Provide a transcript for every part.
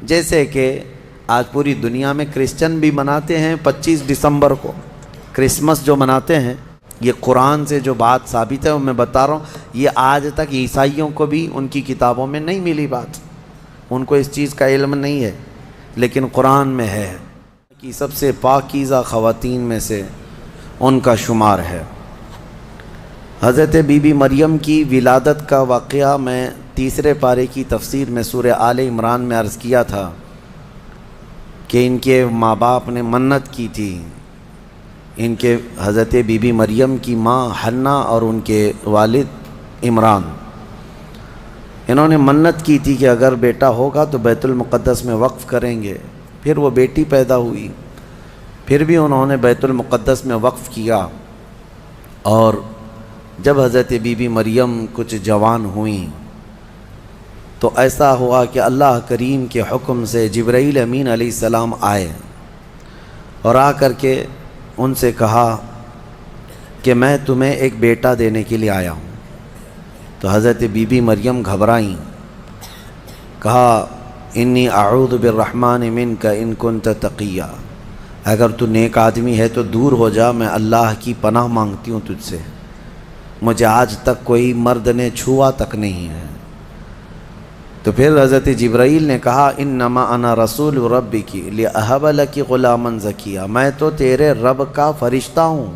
جیسے کہ آج پوری دنیا میں کرسچن بھی مناتے ہیں 25 دسمبر کو کرسمس جو مناتے ہیں، یہ قرآن سے جو بات ثابت ہے وہ میں بتا رہا ہوں، یہ آج تک عیسائیوں کو بھی ان کی کتابوں میں نہیں ملی بات، ان کو اس چیز کا علم نہیں ہے، لیکن قرآن میں ہے کہ سب سے پاکیزہ خواتین میں سے ان کا شمار ہے۔ حضرت بی بی مریم کی ولادت کا واقعہ میں تیسرے پارے کی تفسیر میں سورہ آل عمران میں عرض کیا تھا کہ ان کے ماں باپ نے منت کی تھی، ان کے حضرت بی بی مریم کی ماں حنا اور ان کے والد عمران، انہوں نے منت کی تھی کہ اگر بیٹا ہوگا تو بیت المقدس میں وقف کریں گے۔ پھر وہ بیٹی پیدا ہوئی، پھر بھی انہوں نے بیت المقدس میں وقف کیا، اور جب حضرت بی بی مریم کچھ جوان ہوئیں تو ایسا ہوا کہ اللہ کریم کے حکم سے جبرائیل امین علیہ السلام آئے اور آ کر کے ان سے کہا کہ میں تمہیں ایک بیٹا دینے کے لیے آیا ہوں۔ تو حضرت بی بی مریم گھبرائیں، کہا انی اعوذ بالرحمن منک ان کنت تقیا، اگر تو نیک آدمی ہے تو دور ہو جا، میں اللہ کی پناہ مانگتی ہوں تجھ سے، مجھے آج تک کوئی مرد نے چھوا تک نہیں ہے۔ تو پھر حضرت جبرائیل نے کہا انما انا رسول ربک لاہب لک غلاما زکیا، میں تو تیرے رب کا فرشتہ ہوں،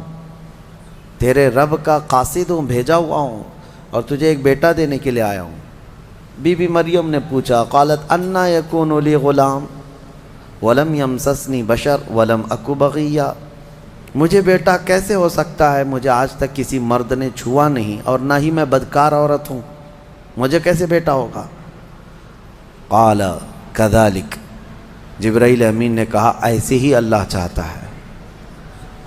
تیرے رب کا قاصد ہوں، بھیجا ہوا ہوں، اور تجھے ایک بیٹا دینے کے لیے آیا ہوں۔ بی بی مریم نے پوچھا، قالت انا یکون لی غلام ولم یمسسنی بشر ولم اک بغیا، مجھے بیٹا کیسے ہو سکتا ہے، مجھے آج تک کسی مرد نے چھوا نہیں اور نہ ہی میں بدکار عورت ہوں، مجھے کیسے بیٹا ہوگا؟ قال کذالک، جبرائیل امین نے کہا ایسے ہی اللہ چاہتا ہے۔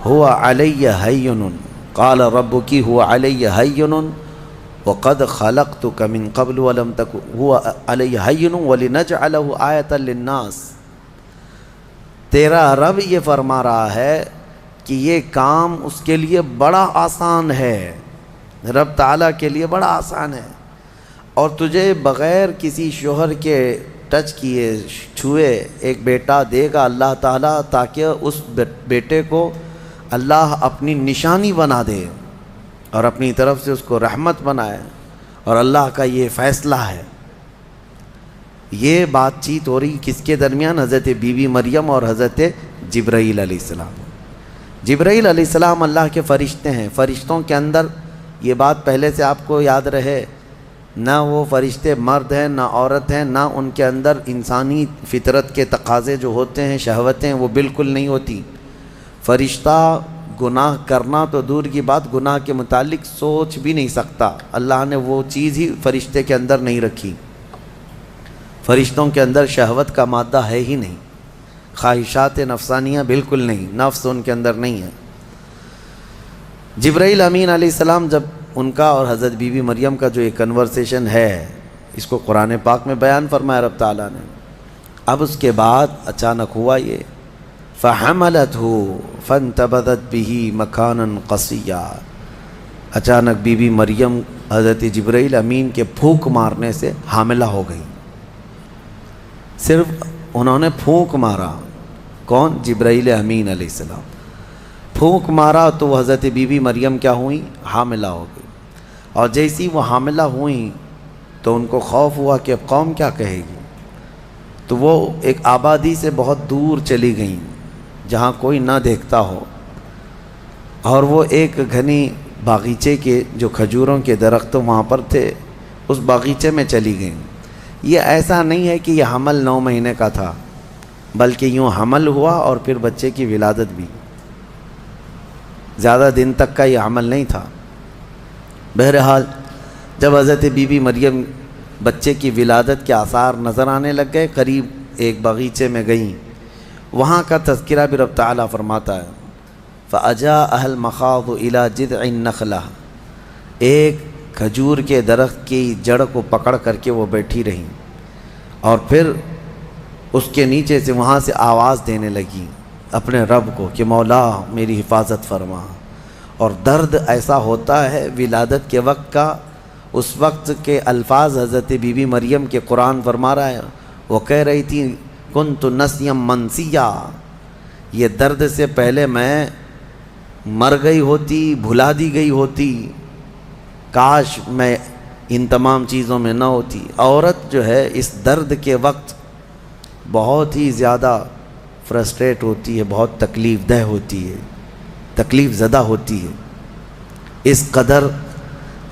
ہوا علی ہین، قال ربک ہوا علی ہین وقد خلقتک من قبل ولم تک ہوا علی ہین ولنجعلہ آیۃ للناس، تیرا رب یہ فرما رہا ہے کہ یہ کام اس کے لیے بڑا آسان ہے، رب تعالیٰ کے لیے بڑا آسان ہے، اور تجھے بغیر کسی شوہر کے ٹچ کیے چھوئے ایک بیٹا دے گا اللہ تعالیٰ، تاکہ اس بیٹے کو اللہ اپنی نشانی بنا دے اور اپنی طرف سے اس کو رحمت بنائے، اور اللہ کا یہ فیصلہ ہے۔ یہ بات چیت ہو رہی کس کے درمیان؟ حضرت بی بی مریم اور حضرت جبرائیل علیہ السلام۔ جبرائیل علیہ السلام اللہ کے فرشتے ہیں، فرشتوں کے اندر یہ بات پہلے سے آپ کو یاد رہے، نہ وہ فرشتے مرد ہیں نہ عورت ہیں، نہ ان کے اندر انسانی فطرت کے تقاضے جو ہوتے ہیں، شہوتیں، وہ بالکل نہیں ہوتی۔ فرشتہ گناہ کرنا تو دور کی بات، گناہ کے متعلق سوچ بھی نہیں سکتا، اللہ نے وہ چیز ہی فرشتے کے اندر نہیں رکھی، فرشتوں کے اندر شہوت کا مادہ ہے ہی نہیں، خواہشات نفسانیہ بالکل نہیں، نفس ان کے اندر نہیں ہے۔ جبرائیل امین علیہ السلام جب ان کا اور حضرت بی بی مریم کا جو یہ کنورسیشن ہے، اس کو قرآن پاک میں بیان فرمایا رب تعالیٰ نے۔ اب اس کے بعد اچانک ہوا یہ، فَحَمَلَتْهُ فَانْتَبَذَتْ بِهِ مَكَانًا قَصِيًّا، اچانک بی بی مریم حضرت جبرائیل امین کے پھونک مارنے سے حاملہ ہو گئی۔ صرف انہوں نے پھونک مارا، کون؟ جبرائیل امین علیہ السلام، پھونک مارا تو وہ حضرت بی بی مریم کیا ہوئیں؟ حاملہ ہو گئی، اور جیسی وہ حاملہ ہوئیں تو ان کو خوف ہوا کہ اب قوم کیا کہے گی، تو وہ ایک آبادی سے بہت دور چلی گئیں جہاں کوئی نہ دیکھتا ہو، اور وہ ایک گھنی باغیچے کے جو کھجوروں کے درخت وہاں پر تھے، اس باغیچے میں چلی گئیں۔ یہ ایسا نہیں ہے کہ یہ حمل 9 مہینے کا تھا، بلکہ یوں حمل ہوا اور پھر بچے کی ولادت بھی، زیادہ دن تک کا یہ عمل نہیں تھا۔ بہرحال جب حضرت بی بی مریم بچے کی ولادت کے آثار نظر آنے لگ گئے، قریب ایک باغیچے میں گئیں، وہاں کا تذکرہ بھی رب تعالیٰ فرماتا ہے فَأَجَاءَهَا الْمَخَاضُ إِلَى جِذْعِ النَّخْلَةِ، ایک کھجور کے درخت کی جڑ کو پکڑ کر کے وہ بیٹھی رہیں، اور پھر اس کے نیچے سے وہاں سے آواز دینے لگی اپنے رب کو کہ مولا میری حفاظت فرما۔ اور درد ایسا ہوتا ہے ولادت کے وقت کا، اس وقت کے الفاظ حضرت بی بی مریم کے قرآن فرما رہا ہے، وہ کہہ رہی تھی کنت نسیم منسیا، یہ درد سے پہلے میں مر گئی ہوتی، بھلا دی گئی ہوتی، کاش میں ان تمام چیزوں میں نہ ہوتی۔ عورت جو ہے اس درد کے وقت بہت ہی زیادہ فرسٹریٹ ہوتی ہے، بہت تکلیف دہ ہوتی ہے، تکلیف زدہ ہوتی ہے، اس قدر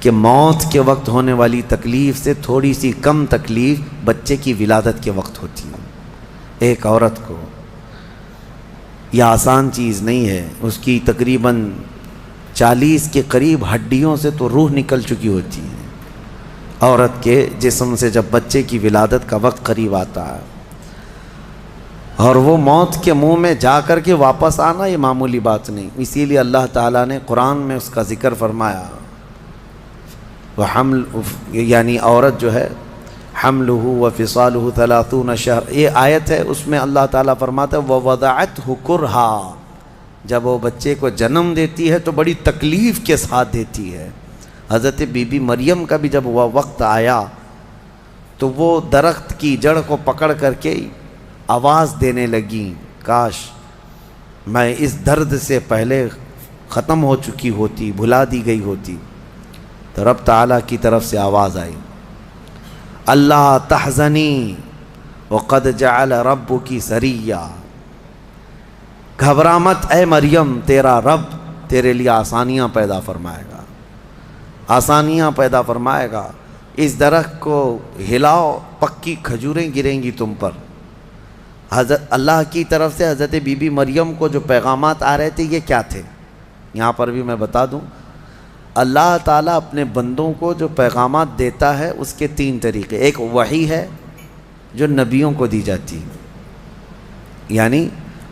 کہ موت کے وقت ہونے والی تکلیف سے تھوڑی سی کم تکلیف بچے کی ولادت کے وقت ہوتی ہے۔ ایک عورت کو یہ آسان چیز نہیں ہے، اس کی تقریباً 40 کے قریب ہڈیوں سے تو روح نکل چکی ہوتی ہے عورت کے جسم سے جب بچے کی ولادت کا وقت قریب آتا ہے، اور وہ موت کے منہ میں جا کر کے واپس آنا یہ معمولی بات نہیں۔ اسی لیے اللہ تعالیٰ نے قرآن میں اس کا ذکر فرمایا، وہ حمل یعنی عورت جو ہے حملہ وفصالہ 30 شہر، یہ آیت ہے، اس میں اللہ تعالیٰ فرماتا ہے ووضعتہ کرہا، جب وہ بچے کو جنم دیتی ہے تو بڑی تکلیف کے ساتھ دیتی ہے۔ حضرت بی بی مریم کا بھی جب وہ وقت آیا تو وہ درخت کی جڑ کو پکڑ کر کے آواز دینے لگیں، کاش میں اس درد سے پہلے ختم ہو چکی ہوتی، بھلا دی گئی ہوتی۔ تو رب تعالیٰ کی طرف سے آواز آئی، اللہ تحزنی وقد جعل ربکی سریا، گھبرا مت اے مریم، تیرا رب تیرے لیے آسانیاں پیدا فرمائے گا، آسانیاں پیدا فرمائے گا۔ اس درخت کو ہلاؤ، پکی کھجوریں گریں گی تم پر۔ حضرت اللہ کی طرف سے حضرت بی بی مریم کو جو پیغامات آ رہے تھے یہ کیا تھے؟ یہاں پر بھی میں بتا دوں، اللہ تعالیٰ اپنے بندوں کو جو پیغامات دیتا ہے اس کے 3 طریقے۔ ایک وحی ہے جو نبیوں کو دی جاتی ہے، یعنی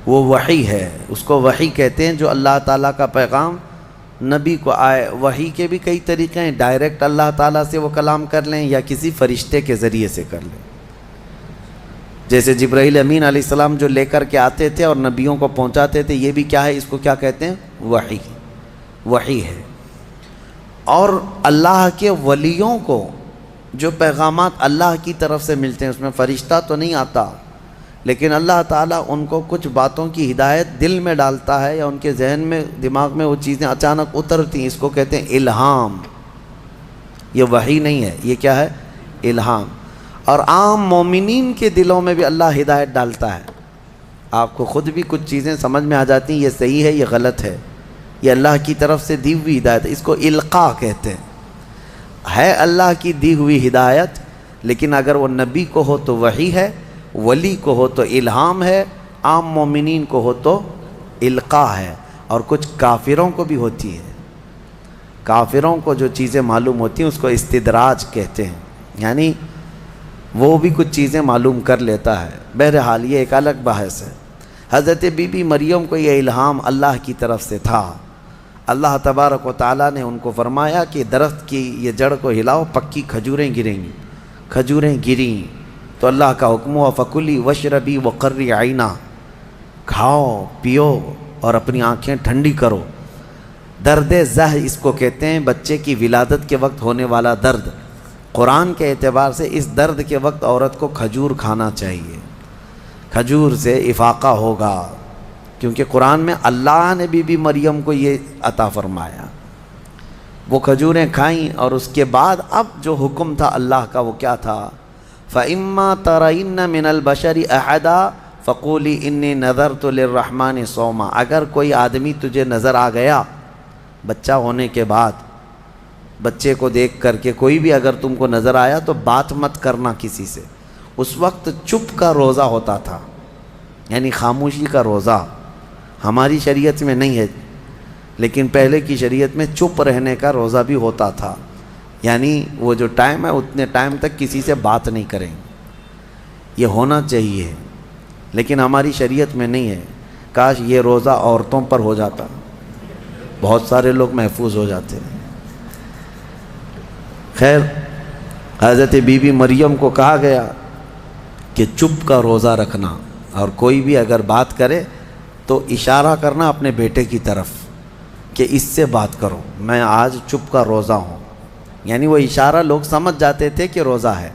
وہ وحی ہے، اس کو وحی کہتے ہیں، جو اللہ تعالیٰ کا پیغام نبی کو آئے۔ وحی کے بھی کئی طریقے ہیں، ڈائریکٹ اللہ تعالیٰ سے وہ کلام کر لیں یا کسی فرشتے کے ذریعے سے کر لیں، جیسے جبرائیل امین علیہ السلام جو لے کر کے آتے تھے اور نبیوں کو پہنچاتے تھے، یہ بھی کیا ہے، اس کو کیا کہتے ہیں، وحی، وحی ہے۔ اور اللہ کے ولیوں کو جو پیغامات اللہ کی طرف سے ملتے ہیں، اس میں فرشتہ تو نہیں آتا، لیکن اللہ تعالیٰ ان کو کچھ باتوں کی ہدایت دل میں ڈالتا ہے یا ان کے ذہن میں، دماغ میں وہ چیزیں اچانک اترتی ہیں، اس کو کہتے ہیں الہام۔ یہ وحی نہیں ہے، یہ کیا ہے، الہام۔ اور عام مومنین کے دلوں میں بھی اللہ ہدایت ڈالتا ہے، آپ کو خود بھی کچھ چیزیں سمجھ میں آ جاتی ہیں، یہ صحیح ہے، یہ غلط ہے، یہ اللہ کی طرف سے دی ہوئی ہدایت ہے، اس کو القاء کہتے ہیں۔ ہے اللہ کی دی ہوئی ہدایت، لیکن اگر وہ نبی کو ہو تو وحی ہے، ولی کو ہو تو الہام ہے، عام مومنین کو ہو تو القاء ہے۔ اور کچھ کافروں کو بھی ہوتی ہے، کافروں کو جو چیزیں معلوم ہوتی ہیں اس کو استدراج کہتے ہیں، یعنی وہ بھی کچھ چیزیں معلوم کر لیتا ہے۔ بہرحال یہ ایک الگ بحث ہے۔ حضرت بی بی مریم کو یہ الہام اللہ کی طرف سے تھا، اللہ تبارک و تعالیٰ نے ان کو فرمایا کہ درخت کی یہ جڑ کو ہلاؤ، پکی کھجوریں گریں گی۔ کھجوریں گریں تو اللہ کا حکم ہوا فکلی وشربی وقری عینا، کھاؤ پیو اور اپنی آنکھیں ٹھنڈی کرو۔ درد زہ اس کو کہتے ہیں، بچے کی ولادت کے وقت ہونے والا درد۔ قرآن کے اعتبار سے اس درد کے وقت عورت کو کھجور کھانا چاہیے، کھجور سے افاقہ ہوگا، کیونکہ قرآن میں اللہ نے بی بی مریم کو یہ عطا فرمایا۔ وہ کھجوریں کھائیں اور اس کے بعد اب جو حکم تھا اللہ کا وہ کیا تھا، فَإِمَّا تَرَيِنَّ مِنَ الْبَشَرِ أَحَدًا فَقُولِي إِنِّي نَذَرْتُ لِلرَّحْمَنِ صَوْمًا، اگر کوئی آدمی تجھے نظر آ گیا بچہ ہونے کے بعد، بچے کو دیکھ کر کے کوئی بھی اگر تم کو نظر آیا تو بات مت کرنا کسی سے۔ اس وقت چپ کا روزہ ہوتا تھا، یعنی خاموشی کا روزہ، ہماری شریعت میں نہیں ہے، لیکن پہلے کی شریعت میں چپ رہنے کا روزہ بھی ہوتا تھا، یعنی وہ جو ٹائم ہے اتنے ٹائم تک کسی سے بات نہیں کریں، یہ ہونا چاہیے، لیکن ہماری شریعت میں نہیں ہے۔ کاش یہ روزہ عورتوں پر ہو جاتا، بہت سارے لوگ محفوظ ہو جاتے ہیں۔ خیر، حضرت بی بی مریم کو کہا گیا کہ چپ کا روزہ رکھنا، اور کوئی بھی اگر بات کرے تو اشارہ کرنا اپنے بیٹے کی طرف کہ اس سے بات کرو، میں آج چپ کا روزہ ہوں، یعنی وہ اشارہ لوگ سمجھ جاتے تھے کہ روزہ ہے۔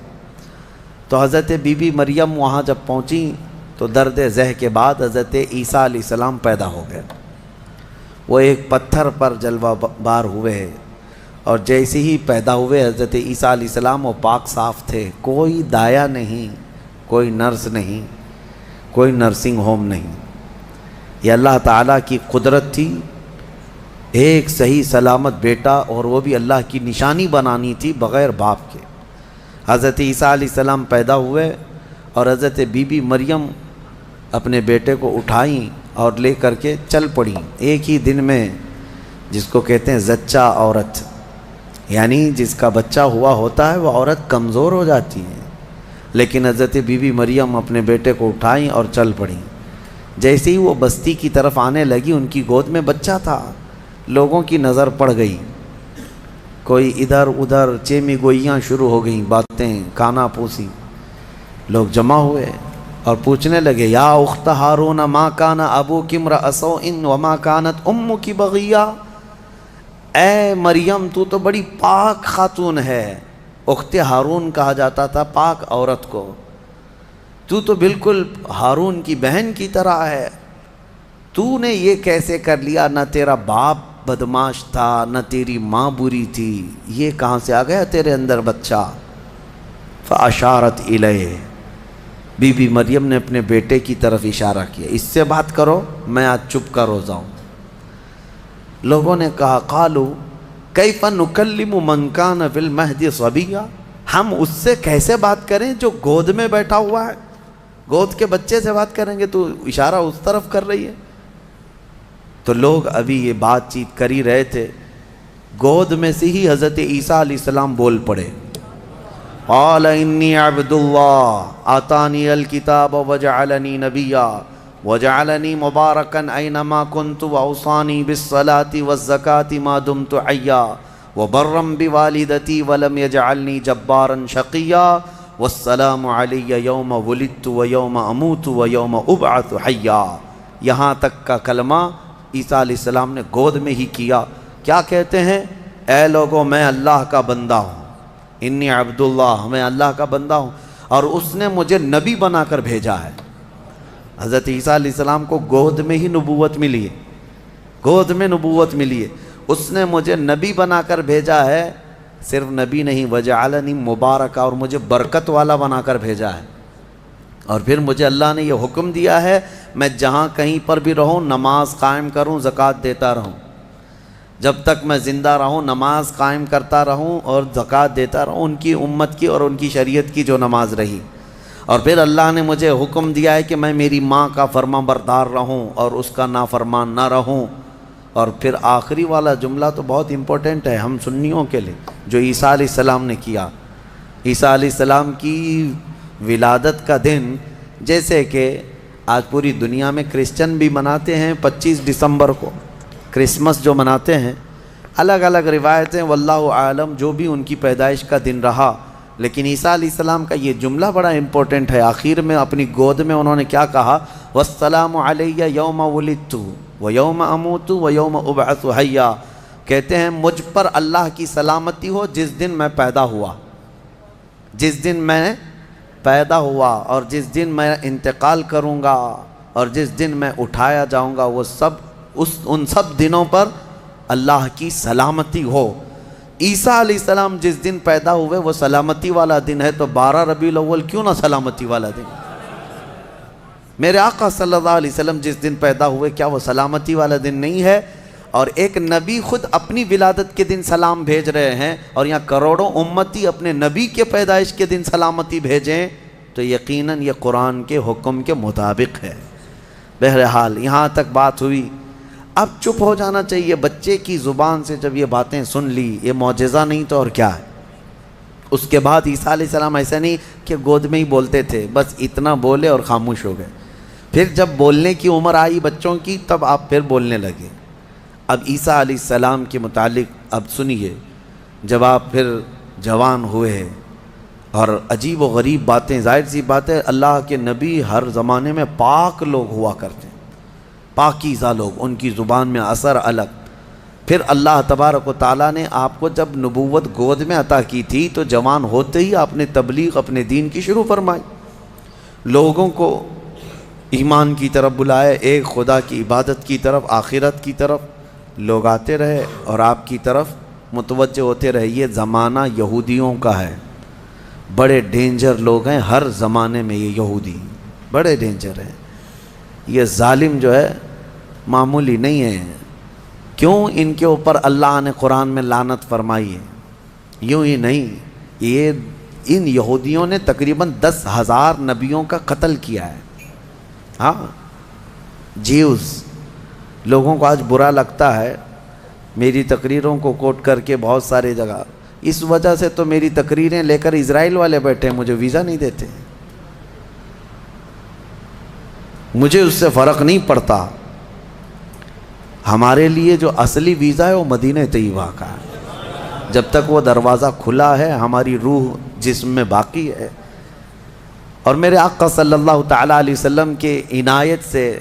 تو حضرت بی بی مریم وہاں جب پہنچی تو درد ذہ کے بعد حضرت عیسیٰ علیہ السلام پیدا ہو گئے۔ وہ ایک پتھر پر جلوہ بار ہوئے، اور جیسے ہی پیدا ہوئے حضرت عیسیٰ علیہ السلام وہ پاک صاف تھے، کوئی دایا نہیں، کوئی نرس نہیں، کوئی نرسنگ ہوم نہیں۔ یہ اللہ تعالیٰ کی قدرت تھی، ایک صحیح سلامت بیٹا، اور وہ بھی اللہ کی نشانی بنانی تھی بغیر باپ کے۔ حضرت عیسیٰ علیہ السلام پیدا ہوئے، اور حضرت بی بی مریم اپنے بیٹے کو اٹھائیں اور لے کر کے چل پڑیں ایک ہی دن میں، جس کو کہتے ہیں زچہ عورت، یعنی جس کا بچہ ہوا ہوتا ہے وہ عورت کمزور ہو جاتی ہے، لیکن حضرت بی بی مریم اپنے بیٹے کو اٹھائیں اور چل پڑیں۔ جیسے ہی وہ بستی کی طرف آنے لگی، ان کی گود میں بچہ تھا، لوگوں کی نظر پڑ گئی، کوئی ادھر ادھر چیمی گوئیاں شروع ہو گئیں، باتیں کانا پوسی، لوگ جمع ہوئے اور پوچھنے لگے، یا اخت ہارون ما کان ابوک امرأ سوء وما کانت امک بغیہ، اے مریم تو تو بڑی پاک خاتون ہے، اخت ہارون کہا جاتا تھا پاک عورت کو، تو تو بالکل ہارون کی بہن کی طرح ہے، تو نے یہ کیسے کر لیا؟ نہ تیرا باپ بدماش تھا، نہ تیری ماں بری تھی، یہ کہاں سے آ گیا تیرے اندر بچہ؟ فاشارت الیہ، بی بی مریم نے اپنے بیٹے کی طرف اشارہ کیا، اس سے بات کرو، میں آج چپ کا روزہ ہوں۔ لوگوں نے کہا، قالوا کیف نکلم من کان فی المہد صبیا، ہم اس سے کیسے بات کریں جو گود میں بیٹھا ہوا ہے؟ گود کے بچے سے بات کریں گے؟ تو اشارہ اس طرف کر رہی ہے۔ تو لوگ ابھی یہ بات چیت کر ہی رہے تھے، گود میں سے ہی حضرت عیسیٰ علیہ السلام بول پڑے، قال انی عبد اللہ آتانی الکتاب وجعلنی نبیا وجعلنی مبارکا اینما کنت واوصانی بالصلاة والزکاة ما دمت حیا وبرا بوالدتی ولم یجعلنی جبارا شقیا والسلام علی یوم ولدت ویوم اموت ویوم ابعث حیا۔ یہاں تک کا کلمہ عیسیٰ علیہ السلام نے گود میں ہی کیا۔ کیا کہتے ہیں؟ اے لوگوں، میں اللہ کا بندہ ہوں، انی عبداللہ، میں اللہ کا بندہ ہوں، اور اس نے مجھے نبی بنا کر بھیجا ہے۔ حضرت عیسیٰ علیہ السلام کو گود میں ہی نبوت ملی ہے، گود میں نبوت ملی ہے، اس نے مجھے نبی بنا کر بھیجا ہے۔ صرف نبی نہیں، وجعلنی مبارکہ، اور مجھے برکت والا بنا کر بھیجا ہے۔ اور پھر مجھے اللہ نے یہ حکم دیا ہے، میں جہاں کہیں پر بھی رہوں نماز قائم کروں، زکوٰۃ دیتا رہوں، جب تک میں زندہ رہوں نماز قائم کرتا رہوں اور زکوٰۃ دیتا رہوں، ان کی امت کی اور ان کی شریعت کی جو نماز رہی۔ اور پھر اللہ نے مجھے حکم دیا ہے کہ میں میری ماں کا فرما بردار رہوں اور اس کا نافرمان نہ رہوں۔ اور پھر آخری والا جملہ تو بہت امپورٹنٹ ہے ہم سنیوں کے لیے، جو عیسیٰ علیہ السلام نے کیا۔ عیسیٰ علیہ السلام کی ولادت کا دن، جیسے کہ آج پوری دنیا میں کرسچن بھی مناتے ہیں 25 دسمبر کو، کرسمس جو مناتے ہیں، الگ الگ روایتیں واللہ عالم جو بھی ان کی پیدائش کا دن رہا، لیکن عیسیٰ علیہ السلام کا یہ جملہ بڑا امپورٹنٹ ہے۔ آخر میں اپنی گود میں انہوں نے کیا کہا؟ والسلام علی یوم ولدت ویوم اموت ویوم ابعث حیا، کہتے ہیں مجھ پر اللہ کی سلامتی ہو جس دن میں پیدا ہوا، جس دن میں پیدا ہوا، اور جس دن میں انتقال کروں گا، اور جس دن میں اٹھایا جاؤں گا، وہ سب ان سب دنوں پر اللہ کی سلامتی ہو۔ عیسیٰ علیہ السلام جس دن پیدا ہوئے وہ سلامتی والا دن ہے، تو 12 ربیع الاول کیوں نہ سلامتی والا دن؟ میرے آقا صلی اللہ علیہ وسلم جس دن پیدا ہوئے کیا وہ سلامتی والا دن نہیں ہے؟ اور ایک نبی خود اپنی ولادت کے دن سلام بھیج رہے ہیں، اور یہاں کروڑوں امتی اپنے نبی کے پیدائش کے دن سلامتی بھیجیں، تو یقیناً یہ قرآن کے حکم کے مطابق ہے۔ بہرحال یہاں تک بات ہوئی، اب چپ ہو جانا چاہیے۔ بچے کی زبان سے جب یہ باتیں سن لی، یہ معجزہ نہیں تو اور کیا ہے؟ اس کے بعد عیسیٰ علیہ السلام ایسا نہیں کہ گود میں ہی بولتے تھے، بس اتنا بولے اور خاموش ہو گئے۔ پھر جب بولنے کی عمر آئی بچوں کی، تب آپ پھر بولنے لگے۔ اب عیسیٰ علیہ السلام کے متعلق اب سنیے، جب آپ پھر جوان ہوئے اور عجیب و غریب باتیں، ظاہر سی بات ہے اللہ کے نبی ہر زمانے میں پاک لوگ ہوا کرتے ہیں، پاکیزہ لوگ، ان کی زبان میں اثر الگ۔ پھر اللہ تبارک و تعالیٰ نے آپ کو جب نبوت گود میں عطا کی تھی، تو جوان ہوتے ہی آپ نے تبلیغ اپنے دین کی شروع فرمائی، لوگوں کو ایمان کی طرف بلائے، ایک خدا کی عبادت کی طرف، آخرت کی طرف لوگ آتے رہے اور آپ کی طرف متوجہ ہوتے رہے۔ یہ زمانہ یہودیوں کا ہے، بڑے ڈینجر لوگ ہیں ہر زمانے میں، یہ یہودی بڑے ڈینجر ہیں۔ یہ ظالم جو ہے معمولی نہیں ہے۔ کیوں ان کے اوپر اللہ نے قرآن میں لعنت فرمائی ہے؟ یوں ہی نہیں، یہ ان یہودیوں نے تقریباً 10,000 نبیوں کا قتل کیا ہے۔ ہاں، جیوز لوگوں کو آج برا لگتا ہے میری تقریروں کو کوٹ کر کے بہت سارے جگہ، اس وجہ سے تو میری تقریریں لے کر اسرائیل والے بیٹھے ہیں، مجھے ویزا نہیں دیتے، مجھے اس سے فرق نہیں پڑتا۔ ہمارے لیے جو اصلی ویزا ہے وہ مدینہ طیبہ کا ہے، جب تک وہ دروازہ کھلا ہے ہماری روح جسم میں باقی ہے۔ اور میرے آقا صلی اللہ تعالیٰ علیہ وسلم کے عنایت سے،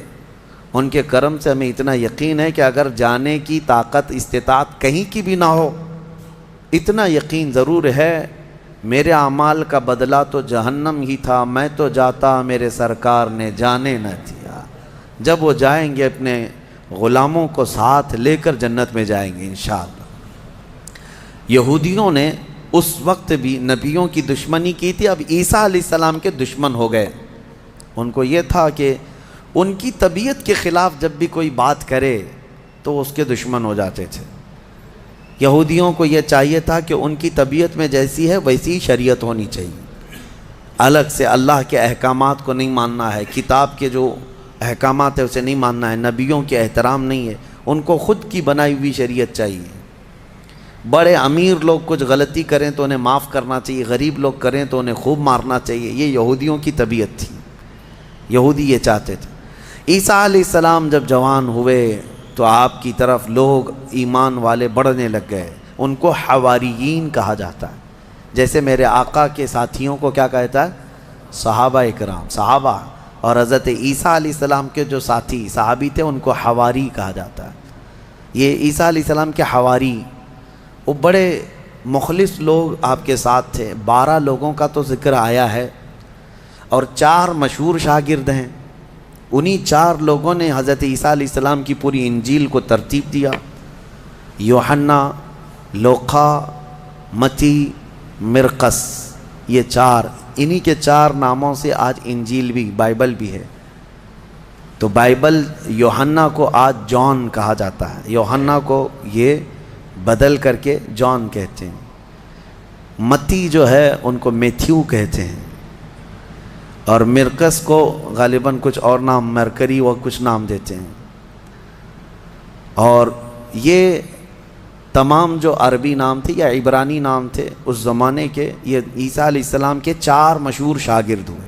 ان کے کرم سے ہمیں اتنا یقین ہے کہ اگر جانے کی طاقت استطاعت کہیں کی بھی نہ ہو، اتنا یقین ضرور ہے میرے اعمال کا بدلہ تو جہنم ہی تھا، میں تو جاتا میرے سرکار نے جانے نہ دیا۔ جب وہ جائیں گے اپنے غلاموں کو ساتھ لے کر جنت میں جائیں گے انشاءاللہ۔ یہودیوں نے اس وقت بھی نبیوں کی دشمنی کی تھی، اب عیسیٰ علیہ السلام کے دشمن ہو گئے۔ ان کو یہ تھا کہ ان کی طبیعت کے خلاف جب بھی کوئی بات کرے تو اس کے دشمن ہو جاتے تھے۔ یہودیوں کو یہ چاہیے تھا کہ ان کی طبیعت میں جیسی ہے ویسی شریعت ہونی چاہیے، الگ سے اللہ کے احکامات کو نہیں ماننا ہے، کتاب کے جو احکامات ہیں اسے نہیں ماننا ہے، نبیوں کے احترام نہیں ہے، ان کو خود کی بنائی ہوئی شریعت چاہیے۔ بڑے امیر لوگ کچھ غلطی کریں تو انہیں معاف کرنا چاہیے، غریب لوگ کریں تو انہیں خوب مارنا چاہیے، یہ یہودیوں کی طبیعت تھی، یہودی یہ چاہتے تھے۔ عیسیٰ علیہ السلام جب جوان ہوئے تو آپ کی طرف لوگ ایمان والے بڑھنے لگ گئے، ان کو حواریین کہا جاتا ہے، جیسے میرے آقا کے ساتھیوں کو کیا کہتا ہے؟ صحابہ اکرام، صحابہ، اور حضرت عیسیٰ علیہ السلام کے جو ساتھی صحابی تھے ان کو حواری کہا جاتا ہے۔ یہ عیسیٰ علیہ السلام کے حواری وہ بڑے مخلص لوگ آپ کے ساتھ تھے، 12 لوگوں کا تو ذکر آیا ہے اور 4 مشہور شاگرد ہیں، انہی 4 لوگوں نے حضرت عیسیٰ علیہ السلام کی پوری انجیل کو ترتیب دیا۔ یوحنا، لوقا، متی، مرقس، یہ 4، انہی کے 4 ناموں سے آج انجیل بھی، بائبل بھی ہے۔ تو بائبل یوحنا کو آج جان کہا جاتا ہے، یوحنا کو یہ بدل کر کے جان کہتے ہیں۔ متی جو ہے ان کو میتھیو کہتے ہیں، اور مرقس کو غالباً کچھ اور نام، مرکری و کچھ نام دیتے ہیں۔ اور یہ تمام جو عربی نام تھے یا عبرانی نام تھے اس زمانے کے، یہ عیسیٰ علیہ السلام کے 4 مشہور شاگرد ہوئے۔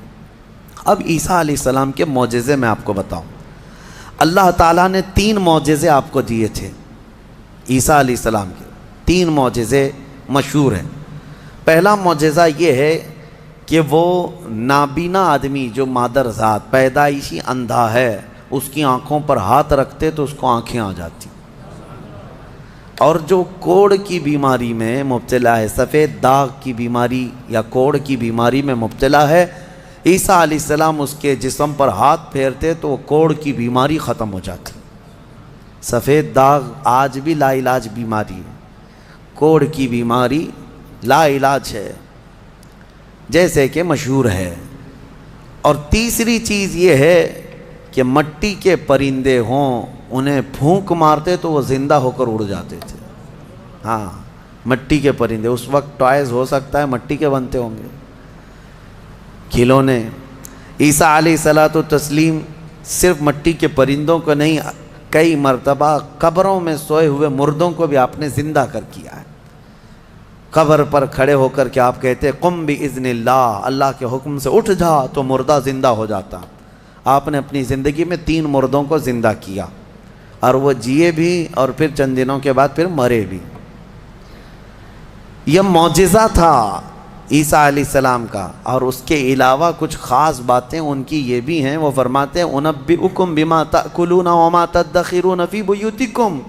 اب عیسیٰ علیہ السلام کے معجزے میں آپ کو بتاؤں، اللہ تعالیٰ نے 3 معجزے آپ کو دیے تھے عیسیٰ علیہ السلام کے، 3 معجزے مشہور ہیں۔ پہلا معجزہ یہ ہے کہ وہ نابینا آدمی جو مادر ذات پیدائشی اندھا ہے، اس کی آنکھوں پر ہاتھ رکھتے تو اس کو آنکھیں آ جاتی، اور جو کوڑ کی بیماری میں مبتلا ہے، سفید داغ کی بیماری یا کوڑ کی بیماری میں مبتلا ہے، عیسیٰ علیہ السلام اس کے جسم پر ہاتھ پھیرتے تو وہ کوڑ کی بیماری ختم ہو جاتی۔ سفید داغ آج بھی لا علاج بیماری ہے، کوڑ کی بیماری لا علاج ہے جیسے کہ مشہور ہے۔ اور تیسری چیز یہ ہے کہ مٹی کے پرندے ہوں، انہیں پھونک مارتے تو وہ زندہ ہو کر اڑ جاتے تھے۔ ہاں، مٹی کے پرندے، اس وقت ٹوائز ہو سکتا ہے مٹی کے بنتے ہوں گے، کھلونے۔ عیسیٰ علیہ الصلوۃ والتسلیم صرف مٹی کے پرندوں کو نہیں، کئی مرتبہ قبروں میں سوئے ہوئے مردوں کو بھی آپ نے زندہ کر کیا ہے۔ قبر پر کھڑے ہو کر کے آپ کہتے قم باذن اللہ، اللہ کے حکم سے اٹھ جا، تو مردہ زندہ ہو جاتا۔ آپ نے اپنی زندگی میں 3 مردوں کو زندہ کیا، اور وہ جیے بھی اور پھر چند دنوں کے بعد پھر مرے بھی۔ یہ معجزہ تھا عیسیٰ علیہ السلام کا۔ اور اس کے علاوہ کچھ خاص باتیں ان کی یہ بھی ہیں، وہ فرماتے ہیں انبئکم بما تأکلون وما تدخرون فی بیوتکم،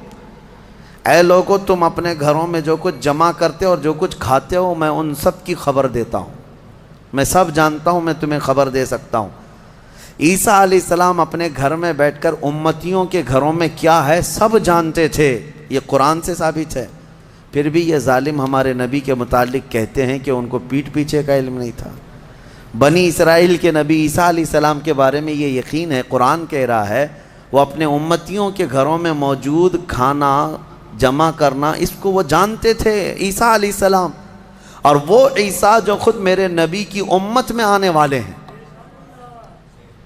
اے لوگو تم اپنے گھروں میں جو کچھ جمع کرتے ہو اور جو کچھ کھاتے ہو میں ان سب کی خبر دیتا ہوں، میں سب جانتا ہوں، میں تمہیں خبر دے سکتا ہوں۔ عیسیٰ علیہ السلام اپنے گھر میں بیٹھ کر امتیوں کے گھروں میں کیا ہے سب جانتے تھے، یہ قرآن سے ثابت ہے۔ پھر بھی یہ ظالم ہمارے نبی کے متعلق کہتے ہیں کہ ان کو پیٹھ پیچھے کا علم نہیں تھا۔ بنی اسرائیل کے نبی عیسیٰ علیہ السلام کے بارے میں یہ یقین ہے، قرآن کہہ رہا ہے وہ اپنے امتیوں کے گھروں میں موجود کھانا جمع کرنا اس کو وہ جانتے تھے، عیسیٰ علیہ السلام۔ اور وہ عیسیٰ جو خود میرے نبی کی امت میں آنے والے ہیں،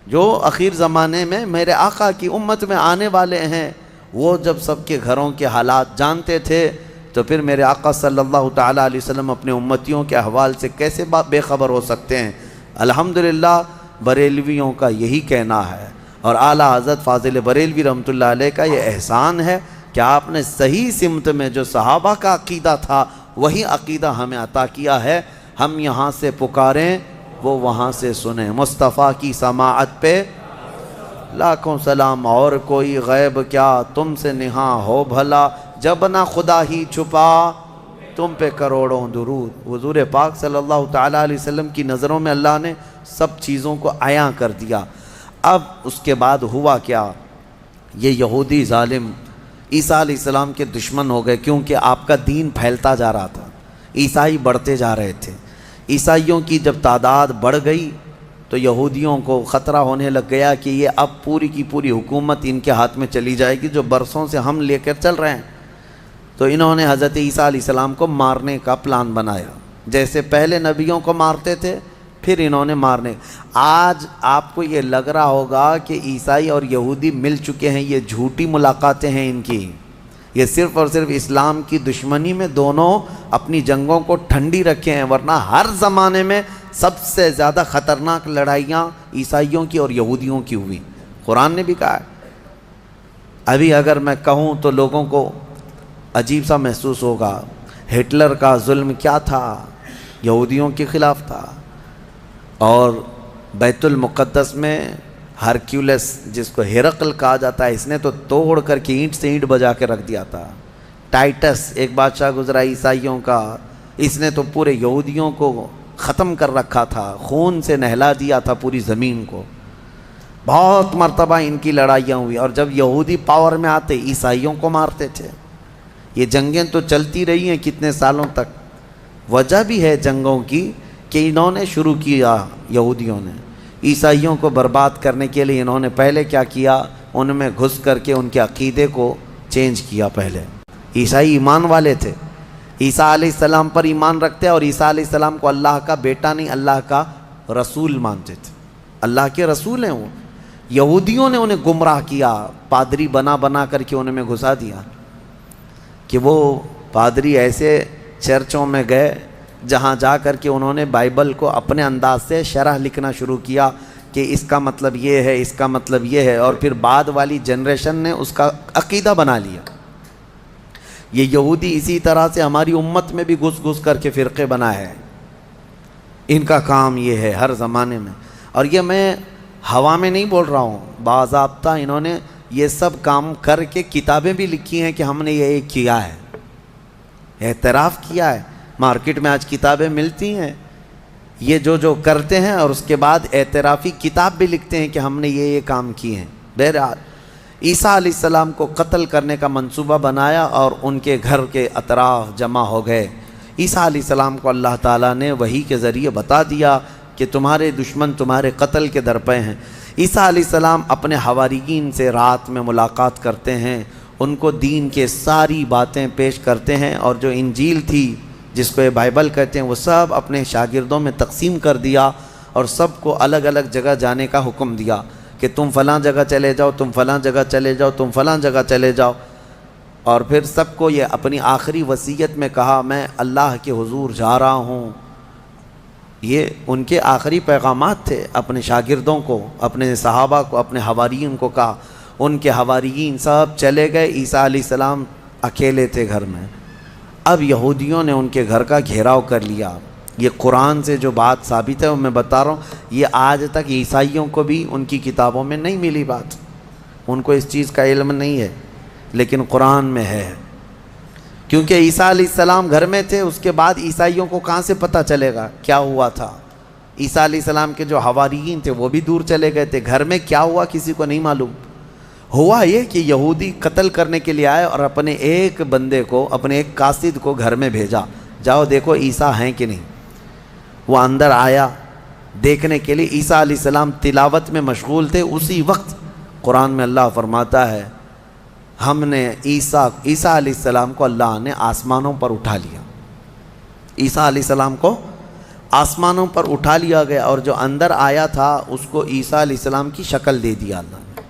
جو اخیر زمانے میں میرے آقا کی امت میں آنے والے ہیں، وہ جب سب کے گھروں کے حالات جانتے تھے تو پھر میرے آقا صلی اللہ تعالیٰ علیہ وسلم اپنے امتیوں کے احوال سے کیسے بے خبر ہو سکتے ہیں؟ الحمدللہ بریلویوں کا یہی کہنا ہے، اور اعلیٰ حضرت فاضل بریلوی رحمۃ اللہ علیہ کا یہ احسان ہے کہ آپ نے صحیح سمت میں جو صحابہ کا عقیدہ تھا وہی عقیدہ ہمیں عطا کیا ہے۔ ہم یہاں سے پکاریں وہ وہاں سے سنیں، مصطفیٰ کی سماعت پہ لاکھوں سلام، اور کوئی غیب کیا تم سے نہاں ہو بھلا، جب نہ خدا ہی چھپا تم پہ کروڑوں درود۔ حضور پاک صلی اللہ تعالیٰ علیہ وسلم کی نظروں میں اللہ نے سب چیزوں کو عیاں کر دیا۔ اب اس کے بعد ہوا کیا؟ یہ یہودی ظالم عیسیٰ علیہ السلام کے دشمن ہو گئے، کیونکہ آپ کا دین پھیلتا جا رہا تھا، عیسائی بڑھتے جا رہے تھے۔ عیسائیوں کی جب تعداد بڑھ گئی تو یہودیوں کو خطرہ ہونے لگ گیا کہ یہ اب پوری کی پوری حکومت ان کے ہاتھ میں چلی جائے گی جو برسوں سے ہم لے کر چل رہے ہیں۔ تو انہوں نے حضرت عیسیٰ علیہ السلام کو مارنے کا پلان بنایا، جیسے پہلے نبیوں کو مارتے تھے پھر انہوں نے مارنے۔ آج آپ کو یہ لگ رہا ہوگا کہ عیسائی اور یہودی مل چکے ہیں، یہ جھوٹی ملاقاتیں ہیں ان کی، یہ صرف اور صرف اسلام کی دشمنی میں دونوں اپنی جنگوں کو ٹھنڈی رکھے ہیں، ورنہ ہر زمانے میں سب سے زیادہ خطرناک لڑائیاں عیسائیوں کی اور یہودیوں کی ہوئی، قرآن نے بھی کہا ہے۔ ابھی اگر میں کہوں تو لوگوں کو عجیب سا محسوس ہوگا، ہٹلر کا ظلم کیا تھا؟ یہودیوں کے خلاف تھا۔ اور بیت المقدس میں ہرکیولس جس کو ہرقل کہا جاتا ہے، اس نے تو توڑ کر کے اینٹ سے اینٹ بجا کے رکھ دیا تھا۔ ٹائٹس ایک بادشاہ گزرا عیسائیوں کا، اس نے تو پورے یہودیوں کو ختم کر رکھا تھا، خون سے نہلا دیا تھا پوری زمین کو۔ بہت مرتبہ ان کی لڑائیاں ہوئی، اور جب یہودی پاور میں آتے عیسائیوں کو مارتے تھے۔ یہ جنگیں تو چلتی رہی ہیں کتنے سالوں تک۔ وجہ بھی ہے جنگوں کی کہ انہوں نے شروع کیا، یہودیوں نے عیسائیوں کو برباد کرنے کے لیے انہوں نے پہلے کیا کیا، ان میں گھس کر کے ان کے عقیدے کو چینج کیا۔ پہلے عیسائی ایمان والے تھے، عیسیٰ علیہ السلام پر ایمان رکھتے اور عیسیٰ علیہ السلام کو اللہ کا بیٹا نہیں اللہ کا رسول مانتے تھے، اللہ کے رسول ہیں وہ۔ یہودیوں نے انہیں گمراہ کیا، پادری بنا بنا کر کے انہیں میں گھسا دیا کہ وہ پادری ایسے چرچوں میں گئے جہاں جا کر کے انہوں نے بائبل کو اپنے انداز سے شرح لکھنا شروع کیا کہ اس کا مطلب یہ ہے، اس کا مطلب یہ ہے، اور پھر بعد والی جنریشن نے اس کا عقیدہ بنا لیا۔ یہ یہودی اسی طرح سے ہماری امت میں بھی گھس گھس کر کے فرقے بنا ہے، ان کا کام یہ ہے ہر زمانے میں۔ اور یہ میں ہوا میں نہیں بول رہا ہوں، باضابطہ انہوں نے یہ سب کام کر کے کتابیں بھی لکھی ہیں کہ ہم نے یہ کیا ہے، اعتراف کیا ہے۔ مارکیٹ میں آج کتابیں ملتی ہیں یہ جو کرتے ہیں، اور اس کے بعد اعترافی کتاب بھی لکھتے ہیں کہ ہم نے یہ کام کیے ہیں۔ بہرحال عیسیٰ علیہ السلام کو قتل کرنے کا منصوبہ بنایا اور ان کے گھر کے اطراف جمع ہو گئے۔ عیسیٰ علیہ السلام کو اللہ تعالیٰ نے وحی کے ذریعے بتا دیا کہ تمہارے دشمن تمہارے قتل کے درپے ہیں۔ عیسیٰ علیہ السلام اپنے حواریین سے رات میں ملاقات کرتے ہیں، ان کو دین کے ساری باتیں پیش کرتے ہیں، اور جو انجیل تھی جس کو یہ بائبل کہتے ہیں وہ سب اپنے شاگردوں میں تقسیم کر دیا، اور سب کو الگ الگ جگہ جانے کا حکم دیا کہ تم فلاں جگہ چلے جاؤ، تم فلاں جگہ چلے جاؤ، تم فلاں جگہ چلے جاؤ۔ اور پھر سب کو یہ اپنی آخری وصیت میں کہا میں اللہ کے حضور جا رہا ہوں۔ یہ ان کے آخری پیغامات تھے اپنے شاگردوں کو، اپنے صحابہ کو، اپنے حواریین کو کہا۔ ان کے حواریین سب چلے گئے، عیسیٰ علیہ السلام اکیلے تھے گھر میں۔ اب یہودیوں نے ان کے گھر کا گھیراؤ کر لیا۔ یہ قرآن سے جو بات ثابت ہے وہ میں بتا رہا ہوں، یہ آج تک عیسائیوں کو بھی ان کی کتابوں میں نہیں ملی بات، ان کو اس چیز کا علم نہیں ہے، لیکن قرآن میں ہے۔ کیونکہ عیسیٰ علیہ السلام گھر میں تھے، اس کے بعد عیسائیوں کو کہاں سے پتہ چلے گا کیا ہوا تھا؟ عیسیٰ علیہ السلام کے جو حواریین تھے وہ بھی دور چلے گئے تھے. گھر میں کیا ہوا کسی کو نہیں معلوم. ہوا یہ کہ یہودی قتل کرنے کے لیے آئے اور اپنے ایک بندے کو, اپنے ایک قاصد کو گھر میں بھیجا, جاؤ دیکھو عیسیٰ ہیں کہ نہیں. وہ اندر آیا دیکھنے کے لیے. عیسیٰ علیہ السلام تلاوت میں مشغول تھے. اسی وقت قرآن میں اللہ فرماتا ہے ہم نے عیسیٰ علیہ السلام کو اللہ نے آسمانوں پر اٹھا لیا. عیسیٰ علیہ السلام کو آسمانوں پر اٹھا لیا گیا, اور جو اندر آیا تھا اس کو عیسیٰ علیہ السلام کی شکل دے دیا اللہ نے,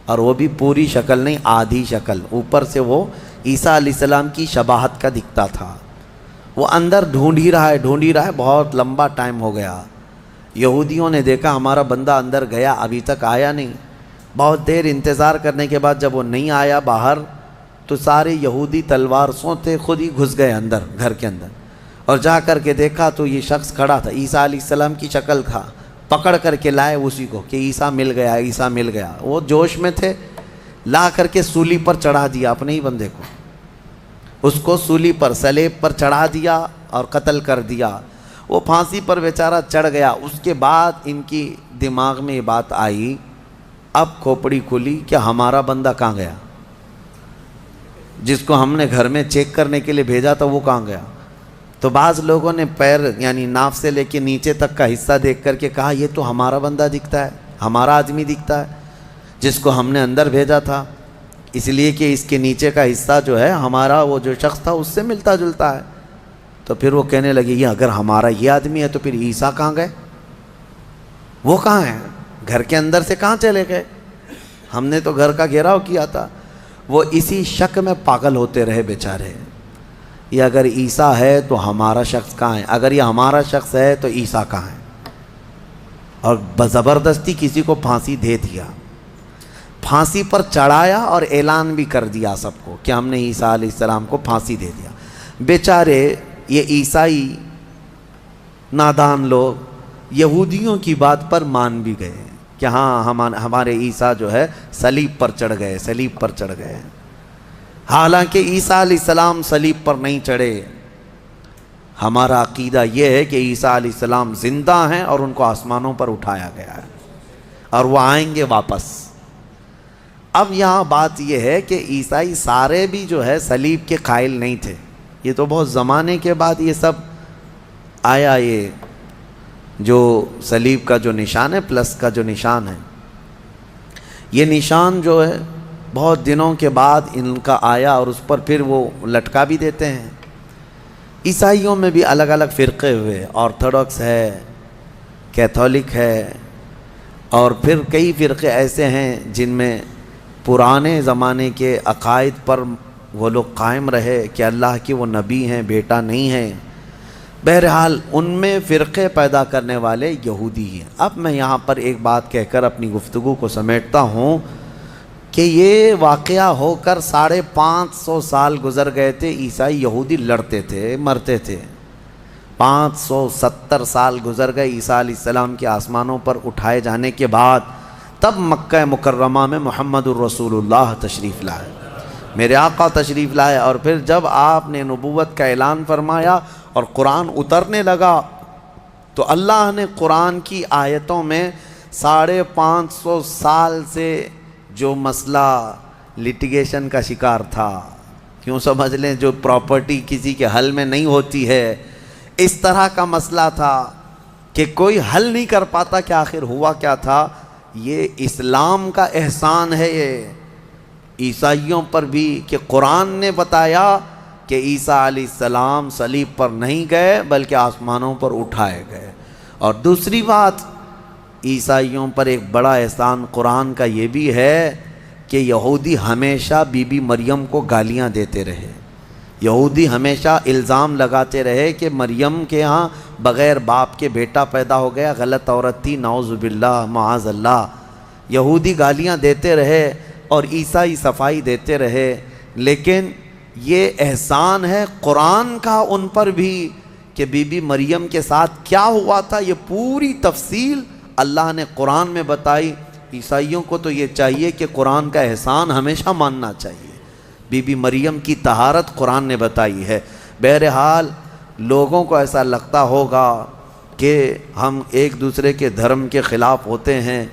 اور وہ بھی پوری شکل نہیں, آدھی شکل. اوپر سے وہ عیسیٰ علیہ السلام کی شباہت کا دکھتا تھا. وہ اندر ڈھونڈ ہی رہا ہے, بہت لمبا ٹائم ہو گیا. یہودیوں نے دیکھا ہمارا بندہ اندر گیا ابھی تک آیا نہیں. بہت دیر انتظار کرنے کے بعد جب وہ نہیں آیا باہر, تو سارے یہودی تلوار سوتے خود ہی گھس گئے اندر, گھر کے اندر. اور جا کر کے دیکھا تو یہ شخص کھڑا تھا, عیسیٰ علیہ السلام کی شکل تھا. پکڑ کر کے لائے اسی کو کہ عیسیٰ مل گیا, عیسیٰ مل گیا. وہ جوش میں تھے, لا کر کے سولی پر چڑھا دیا اپنے ہی بندے کو. اس کو سولی پر, سلیب پر چڑھا دیا اور قتل کر دیا. وہ پھانسی پر بیچارہ چڑھ گیا. اس کے بعد ان کی دماغ میں یہ بات آئی, اب کھوپڑی کھلی کہ ہمارا بندہ کہاں گیا, جس کو ہم نے گھر میں چیک کرنے کے لیے بھیجا تھا وہ کہاں گیا. تو بعض لوگوں نے پیر یعنی ناف سے لے کے نیچے تک کا حصہ دیکھ کر کے کہا یہ تو ہمارا بندہ دکھتا ہے, ہمارا آدمی دکھتا ہے جس کو ہم نے اندر بھیجا تھا, اس لیے کہ اس کے نیچے کا حصہ جو ہے ہمارا وہ جو شخص تھا اس سے ملتا جلتا ہے. تو پھر وہ کہنے لگے یہ اگر ہمارا یہ آدمی ہے تو پھر عیسیٰ کہاں گئے, وہ کہاں ہیں, گھر کے اندر سے کہاں چلے گئے, ہم نے تو گھر کا گھیراؤ کیا تھا. وہ اسی شک میں پاگل ہوتے رہے بیچارے. یہ اگر عیسیٰ ہے تو ہمارا شخص کہاں ہے, اگر یہ ہمارا شخص ہے تو عیسیٰ کہاں ہے. اور زبردستی کسی کو پھانسی دے دیا, پھانسی پر چڑھایا اور اعلان بھی کر دیا سب کو کہ ہم نے عیسیٰ علیہ السلام کو پھانسی دے دیا. بیچارے یہ عیسائی نادان لوگ یہودیوں کی بات پر مان بھی گئے کہ ہاں ہمارے عیسیٰ جو ہے صلیب پر چڑھ گئے, صلیب پر چڑھ گئے. حالانکہ عیسیٰ علیہ السلام صلیب پر نہیں چڑھے. ہمارا عقیدہ یہ ہے کہ عیسیٰ علیہ السلام زندہ ہیں اور ان کو آسمانوں پر اٹھایا گیا ہے اور وہ آئیں گے واپس. اب یہاں بات یہ ہے کہ عیسائی سارے بھی جو ہے صلیب کے قائل نہیں تھے. یہ تو بہت زمانے کے بعد یہ سب آیا, یہ جو صلیب کا جو نشان ہے پلس کا جو نشان ہے, یہ نشان جو ہے بہت دنوں کے بعد ان کا آیا اور اس پر پھر وہ لٹکا بھی دیتے ہیں. عیسائیوں میں بھی الگ الگ فرقے ہوئے, آرتھوڈکس ہے, کیتھولک ہے, اور پھر کئی فرقے ایسے ہیں جن میں پرانے زمانے کے عقائد پر وہ لوگ قائم رہے کہ اللہ کی وہ نبی ہیں, بیٹا نہیں ہیں. بہرحال ان میں فرقے پیدا کرنے والے یہودی ہیں. اب میں یہاں پر ایک بات کہہ کر اپنی گفتگو کو سمیٹتا ہوں کہ یہ واقعہ ہو کر 550 سال گزر گئے تھے. عیسائی یہودی لڑتے تھے, مرتے تھے. 570 سال گزر گئے عیسیٰ علیہ السلام کے آسمانوں پر اٹھائے جانے کے بعد. تب مکہ مکرمہ میں محمد الرسول اللہ تشریف لائے, میرے آقا تشریف لائے. اور پھر جب آپ نے نبوت کا اعلان فرمایا اور قرآن اترنے لگا تو اللہ نے قرآن کی آیتوں میں 550 سال سے جو مسئلہ لٹیگیشن کا شکار تھا, کیوں سمجھ لیں جو پراپرٹی کسی کے حل میں نہیں ہوتی ہے, اس طرح کا مسئلہ تھا کہ کوئی حل نہیں کر پاتا کہ آخر ہوا کیا تھا. یہ اسلام کا احسان ہے یہ عیسائیوں پر بھی کہ قرآن نے بتایا کہ عیسیٰ علیہ السلام صلیب پر نہیں گئے بلکہ آسمانوں پر اٹھائے گئے. اور دوسری بات, عیسائیوں پر ایک بڑا احسان قرآن کا یہ بھی ہے کہ یہودی ہمیشہ بی بی مریم کو گالیاں دیتے رہے. یہودی ہمیشہ الزام لگاتے رہے کہ مریم کے ہاں بغیر باپ کے بیٹا پیدا ہو گیا, غلط عورت تھی, نعوذ باللہ معاذ اللہ. یہودی گالیاں دیتے رہے اور عیسائی صفائی دیتے رہے. لیکن یہ احسان ہے قرآن کا ان پر بھی کہ بی بی مریم کے ساتھ کیا ہوا تھا, یہ پوری تفصیل اللہ نے قرآن میں بتائی. عیسائیوں کو تو یہ چاہیے کہ قرآن کا احسان ہمیشہ ماننا چاہیے. بی بی مریم کی طہارت قرآن نے بتائی ہے. بہرحال لوگوں کو ایسا لگتا ہوگا کہ ہم ایک دوسرے کے دھرم کے خلاف ہوتے ہیں.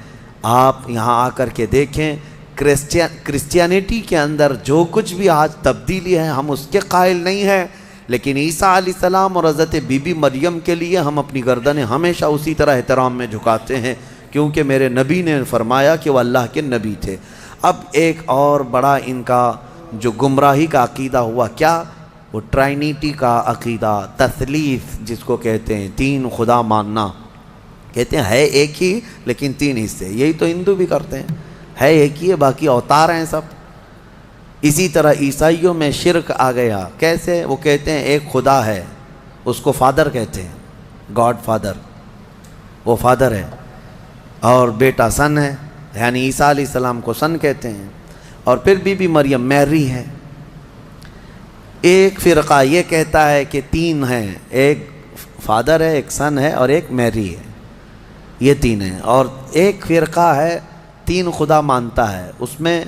آپ یہاں آ کر کے دیکھیں کرسچینٹی کے اندر جو کچھ بھی آج تبدیلی ہے ہم اس کے قائل نہیں ہیں، لیکن عیسیٰ علیہ السلام اور حضرت بی بی مریم کے لیے ہم اپنی گردنیں ہمیشہ اسی طرح احترام میں جھکاتے ہیں، کیونکہ میرے نبی نے فرمایا کہ وہ اللہ کے نبی تھے. اب ایک اور بڑا ان کا جو گمراہی کا عقیدہ ہوا، کیا؟ وہ ٹرائنیٹی کا عقیدہ، تثلیث جس کو کہتے ہیں، تین خدا ماننا. کہتے ہیں ہے ایک ہی لیکن تین حصے. یہی تو ہندو بھی کرتے ہیں، ہے ایک ہی ہے باقی اوتار ہیں سب. اسی طرح عیسائیوں میں شرک آ گیا. کیسے؟ وہ کہتے ہیں ایک خدا ہے، اس کو فادر کہتے ہیں، گاڈ فادر، وہ فادر ہے، اور بیٹا سن ہے، یعنی عیسیٰ علیہ السلام کو سن کہتے ہیں. اور پھر بی بی مریم میری ہے. ایک فرقہ یہ کہتا ہے کہ تین ہیں، ایک فادر ہے، ایک سن ہے اور ایک میری ہے، یہ تین ہیں. اور ایک فرقہ ہے تین خدا مانتا ہے، اس میں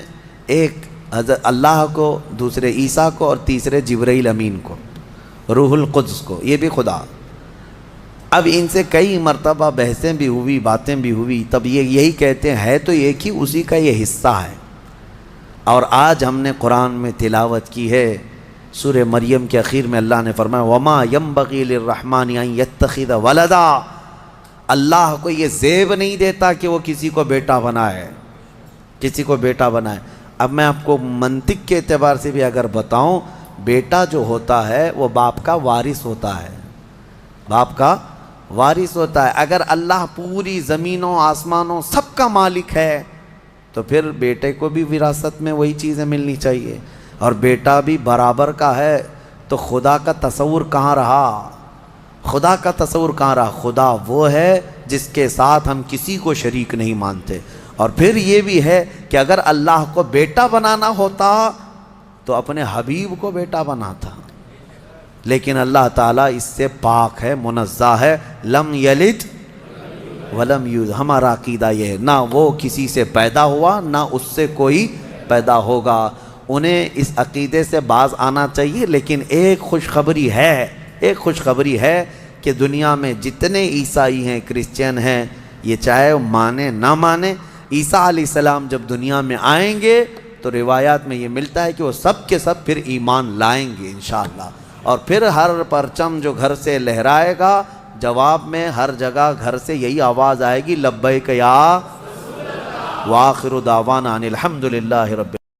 ایک حضرت اللہ کو، دوسرے عیسیٰ کو، اور تیسرے جبرائیل امین کو، روح القدس کو، یہ بھی خدا. اب ان سے کئی مرتبہ بحثیں بھی ہوئی، باتیں بھی ہوئی، تب یہ یہی کہتے ہیں ہے تو ایک ہی، اسی کا یہ حصہ ہے. اور آج ہم نے قرآن میں تلاوت کی ہے سورہ مریم کے اخیر میں اللہ نے فرمایا وَمَا يَنبَغِي لِلرَّحْمَنِ أَن يَتَّخِذَ وَلَدًا. اللہ کو یہ زیب نہیں دیتا کہ وہ کسی کو بیٹا بنائے، کسی کو بیٹا بنائے. اب میں آپ کو منطق کے اعتبار سے بھی اگر بتاؤں، بیٹا جو ہوتا ہے وہ باپ کا وارث ہوتا ہے، باپ کا وارث ہوتا ہے. اگر اللہ پوری زمینوں آسمانوں سب کا مالک ہے تو پھر بیٹے کو بھی وراثت میں وہی چیزیں ملنی چاہیے. اور بیٹا بھی برابر کا ہے تو خدا کا تصور کہاں رہا؟ خدا کا تصور کہاں رہا؟ خدا وہ ہے جس کے ساتھ ہم کسی کو شریک نہیں مانتے. اور پھر یہ بھی ہے کہ اگر اللہ کو بیٹا بنانا ہوتا تو اپنے حبیب کو بیٹا بناتا، لیکن اللہ تعالیٰ اس سے پاک ہے، منزہ ہے. لم یلد ولم یولد. ہمارا عقیدہ یہ ہے، نہ وہ کسی سے پیدا ہوا نہ اس سے کوئی پیدا ہوگا. انہیں اس عقیدے سے باز آنا چاہیے. لیکن ایک خوشخبری ہے، ایک خوشخبری ہے کہ دنیا میں جتنے عیسائی ہیں، کرسچین ہیں، یہ چاہے مانے نہ مانے، عیسیٰ علیہ السلام جب دنیا میں آئیں گے تو روایات میں یہ ملتا ہے کہ وہ سب کے سب پھر ایمان لائیں گے انشاءاللہ. اور پھر ہر پرچم جو گھر سے لہرائے گا، جواب میں ہر جگہ گھر سے یہی آواز آئے گی لبیک یا وآخر دعوانا ان الحمدللہ رب